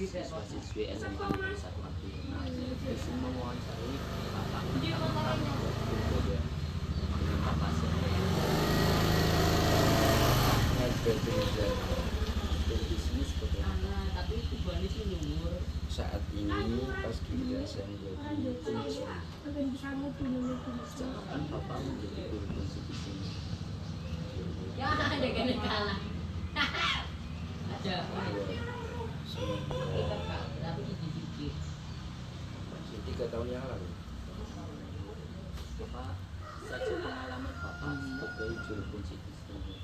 Siswa-siswi SMA Negeri 1 Madiun bisa mewawancari Bapak Budaya dengan kapasitas dan bisnis seperti apa? Saat ini pas giliran saya menjadi kunci. Sejak kapan Bapak menjadi guru kunci di sini? Tiga tahun yang lalu. Bapak saja pengalaman Bapak sebagai juru kunci di sini.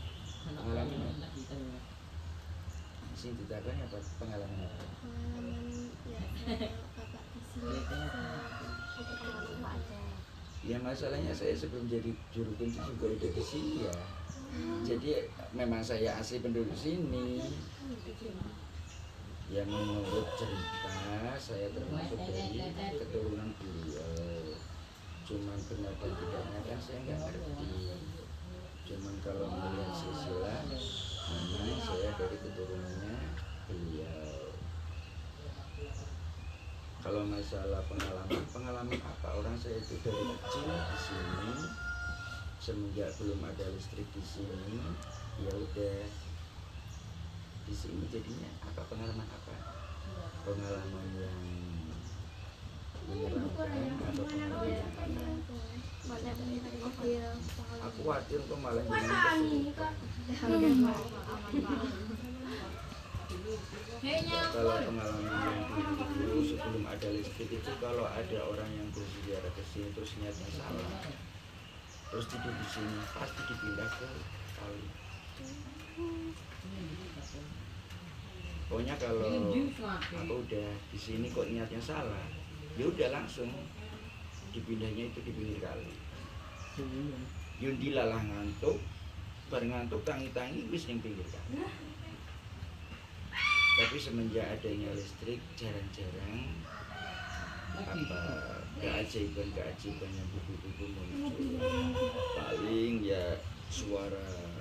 Pengalaman sing ditakoni apa pengalaman apa? Ya masalahnya saya sebelum jadi juru kunci juga udah di sini ya. Jadi memang saya asli penduduk sini. Ya menurut cerita saya termasuk dari keturunan beliau. Cuman benar dan tidaknya kan saya nggak ngerti. Cuman kalau melihat silsilah, memang saya dari keturunannya beliau. Kalau masalah pengalaman apa, orang saya itu dari kecil di sini, semenjak belum ada listrik di sini, ya udah di sini jadinya apa pengalaman apa? Pengalaman yang menyeramkan atau pengalaman yang apa? Aku khawatir kok malah jadi kalau pengalaman yang dulu sebelum ada listrik itu, kalau ada orang yang berziarah ke sini terus niatnya salah, terus tidur di sini pasti dipindah ke kali. Pokoknya kalau aku udah di sini kok niatnya salah, ya udah langsung dipindahnya itu di pinggir kali. Yundilalah ngantuk, bar ngantuk tangi-tangi wis ning pinggir kali. Tapi semenjak adanya listrik jarang-jarang apa keajaiban yang buku-buku muncul. Paling ya suara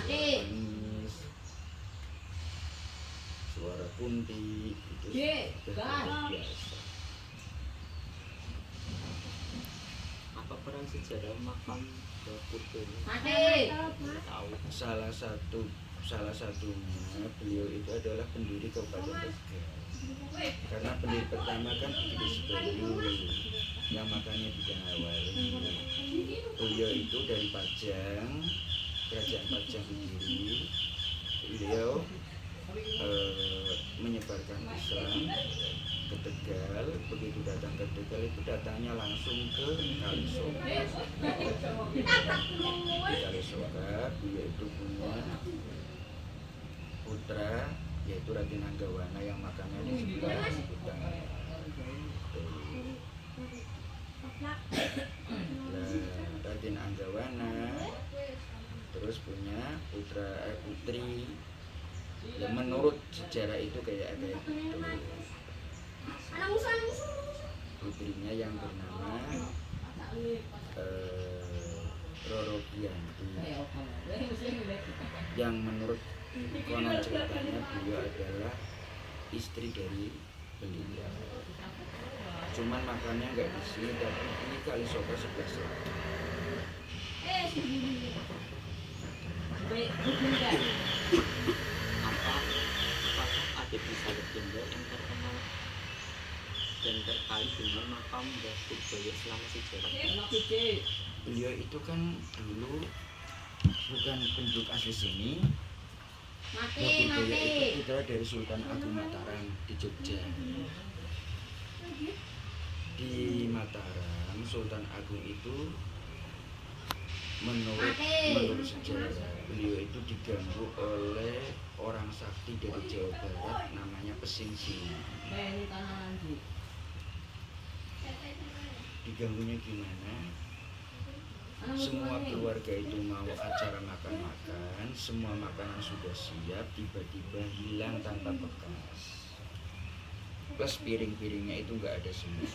nangis, suara kunti itu biasa. Apa peran sejarah makam Purba ini? Tahu salah satunya beliau itu adalah pendiri Kabupaten Tegal. Karena pendiri pertama kan Igede Sibayu yang makannya Bidang Awal. Beliau itu dari Pajang, Kerajaan Pajang Kediri. Beliau menyebarkan Islam ke Tegal. Begitu datang ke Tegal itu datangnya langsung ke Kalisoka. Di Kalisoka beliau itu punya putra yaitu Raden Anggawana yang makannya di sebelah utara. Raden Anggawana terus punya putri ya menurut sejarah itu kayak gitu. Putrinya yang bernama Roro Giyanti, yang menurut konon ceritanya beliau adalah istri dari beliau. Cuman makannya nggak di sini, tapi ini Kalisoka sebelah selatan. Apakah ada kisah legenda yang terkenal dan terkait dengan makam Mbah Purbaya selama sejarah? Beliau itu kan dulu bukan penduduk asli sini. Mbah Purbaya itu putra dari Sultan Agung Mataram di Jogja. Di Mataram, Sultan Agung itu menurut sejarah beliau itu diganggu oleh orang sakti dari Jawa Barat namanya Pesing Singa. Diganggunya gimana? Semua keluarga itu mau acara makan-makan, semua makanan sudah siap, tiba-tiba hilang tanpa bekas. plus piring-piringnya itu nggak ada semua.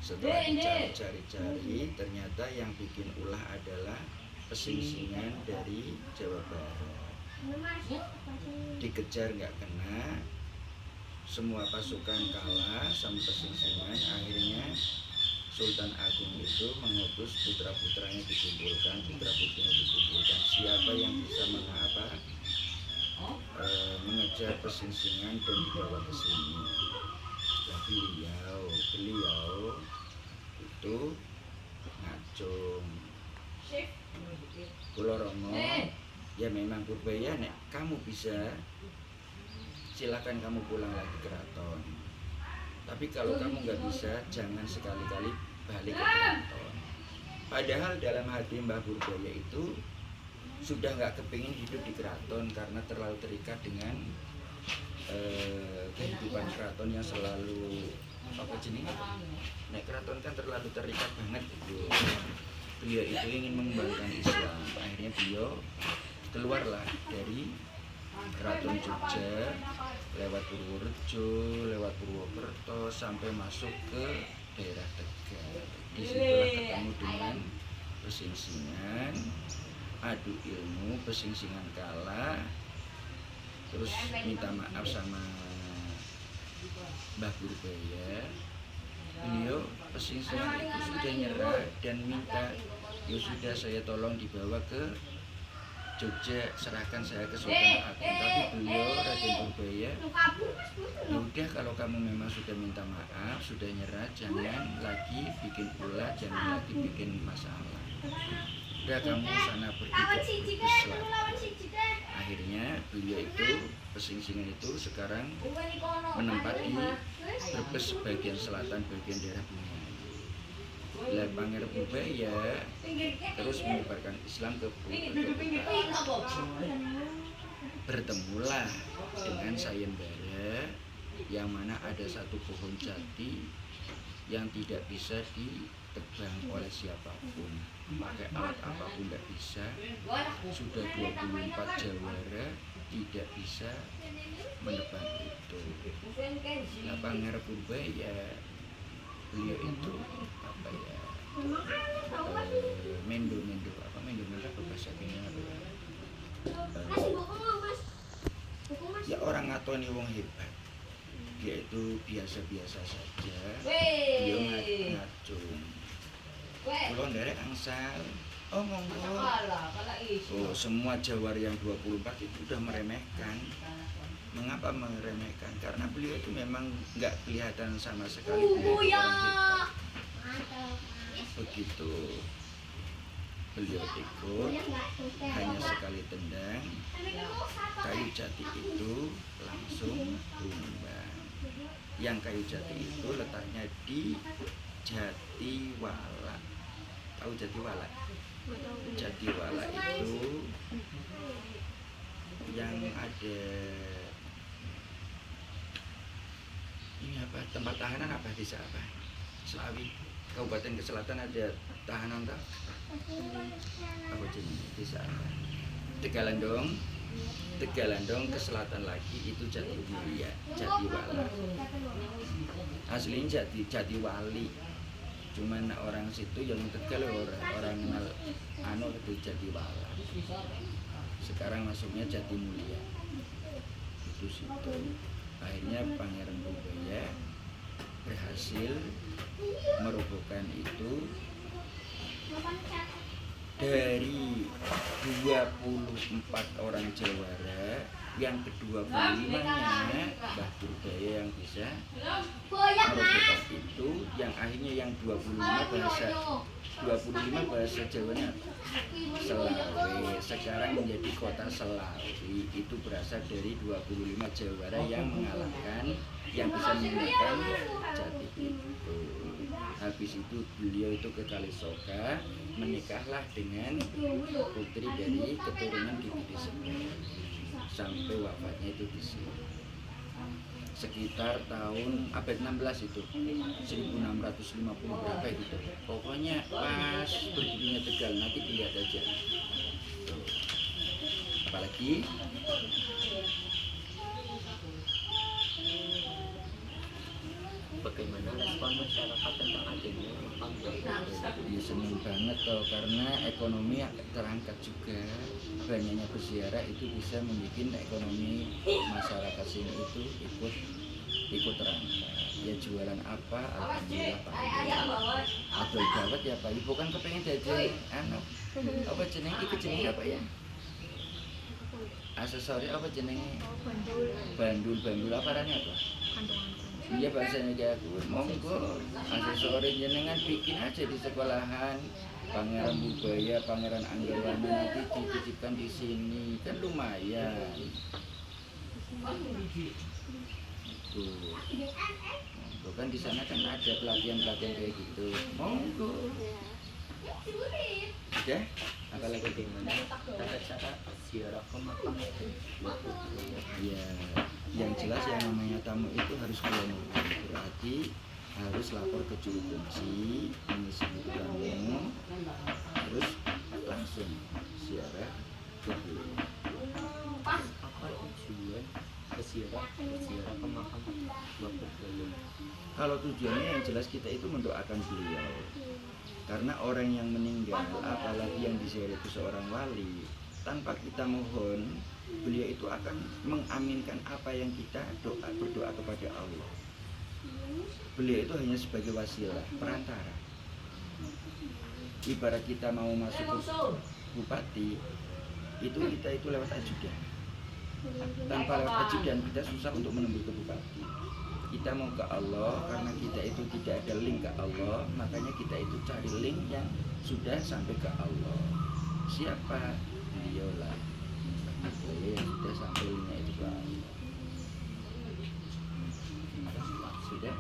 Setelah dicari-cari, ternyata yang bikin ulah adalah pesing-singan dari Jawa Barat. Dikejar nggak kena, semua pasukan kalah sama pesing-singan. Akhirnya Sultan Agung itu mengutus putra-putranya dikumpulkan, siapa yang bisa mengejar pesing-singan dan dibawa ke sini. Nah, beliau itu ngacung. Kula Romo, ya memang Purbaya, nek kamu bisa silakan kamu pulang lagi ke keraton. Tapi kalau kamu nggak bisa, jangan sekali-kali balik ke keraton. Padahal dalam hati Mbah Purbaya itu sudah nggak kepingin hidup di keraton karena terlalu terikat dengan kehidupan keraton yang selalu nek keraton kan terlalu terikat banget gitu. Beliau itu ingin mengembangkan Islam. Akhirnya beliau keluarlah dari Keraton Jogja lewat Purworejo, lewat Purwokerto sampai masuk ke daerah Tegal. Disitulah ketemu dengan pesing-singan, adu ilmu, pesing-singan kalah, terus minta maaf sama Mbah Purbaya. Beliau pesing-singan itu sudah nyerah dan minta, ya sudah saya tolong dibawa ke Jogja, serahkan saya ke Sultan Agung. Tapi beliau Raden Purbaya, ya udah kalau kamu memang sudah minta maaf, sudah nyerah, jangan lagi bikin ulah, jangan lagi bikin masalah. Udah kamu sana pergi ke Selatan. Akhirnya beliau itu pesing-singan itu sekarang menempati Brebes bagian selatan, bagian daerah Bungaya. Lah Pangeran Purbaya terus menyebarkan Islam ke Purwokerto. Bertemulah dengan sayembara yang mana ada satu pohon jati yang tidak bisa ditebang oleh siapapun, pakai alat apapun tidak bisa. Sudah 24 jawara tidak bisa menebang itu. Nah, Pangeran Purbaya beliau itu mendo apa bahasa Indonesia ya orang ngatoni wong hebat, dia itu biasa-biasa saja, dia ngacung. Pulau nderek angsal, oh monggo. Oh, semua jawara yang 24 itu udah meremehkan. Mengapa meremehkan? Karena beliau itu memang nggak kelihatan sama sekali orang hebat. Begitu beliau ikut, hanya sekali tendang, kayu jati itu langsung tumbang. Yang kayu jati itu letaknya di Jatiwala. Tahu Jatiwala? Jatiwala itu yang ada ini apa, tempat tahanan apa, desa apa? Selawi, Kabupaten ke Selatan ada tahanan tak? Apa jenis desa apa? Tegalandong. Tegalandong ke selatan lagi itu Jatimulia, Jatiwala. Aslinya Jatiwali. Cuman orang situ yang Tegal orang kenal itu Jatiwala. Sekarang masuknya Jatimulia. Itu situ. Akhirnya Pangeran Purbaya berhasil merobohkan itu. Dari 24 orang jawara, yang ke-25-nya Mbah Purbaya yang bisa merobohkan itu, yang akhirnya yang 25 bahasa Jawanya Selawe. Sekarang menjadi kota Selawi. Itu berasal dari 25 jawara yang mengalahkan, yang bisa menggunakan jati itu. Habis itu beliau itu ke Kalisoka, menikahlah dengan putri dari keturunan Ki Gede Semar, sampai wafatnya itu di sini. Sekitar tahun abad 16 itu, 1650 berapa gitu. Pokoknya pas berdirinya Tegal, nanti dilihat aja. Apalagi masyarakat tentang adanya makam Batu Ya seneng banget toh, karena ekonomi terangkat juga. Banyaknya peziarah itu bisa membuat ekonomi masyarakat sini itu ikut terangkat. Ya jualan apa, alhamdulillah Pak. Adol dawet ya Pak. Ibu kan kepengen jadi anak. Apa jeneng iki jenenge apa ya? Aksesori apa jenenge? Bandul apa rane apa? Iya bahasanya kayak aku, monggo aksesori jenengan bikin aja di sekolahan. Pangeran Budaya, Pangeran Anggawana nanti dititipkan di sini, kan lumayan. Tuh, monggo kan di sana kan ada pelatihan kayak gitu. Monggo. Sudah? apalagi bagaimana tata cara ziarah ke makam Batu Ya, yang jelas yang namanya tamu itu harus keluar, berarti harus lapor ke juru kunci, mengisi buku tamu, terus langsung ziarah ke beliau. apa tujuan berziarah ke makam Bapak Belu? Kalau tujuannya yang jelas kita itu mendoakan beliau, karena orang yang meninggal, apalagi yang diziarah itu seorang wali, tanpa kita mohon, beliau itu akan mengaminkan apa yang kita berdoa kepada Allah. Beliau itu hanya sebagai wasilah, perantara. Ibarat kita mau masuk ke bupati, kita itu lewat ajudan. Tanpa lewat ajudan kita susah untuk menembus ke bupati. Kita mau ke Allah, karena kita itu tidak ada link ke Allah, makanya kita itu cari link yang sudah sampai ke Allah. Siapa? Beliau lah. Beliau yang sudah sampai linknya itu ke Allah. Sudah?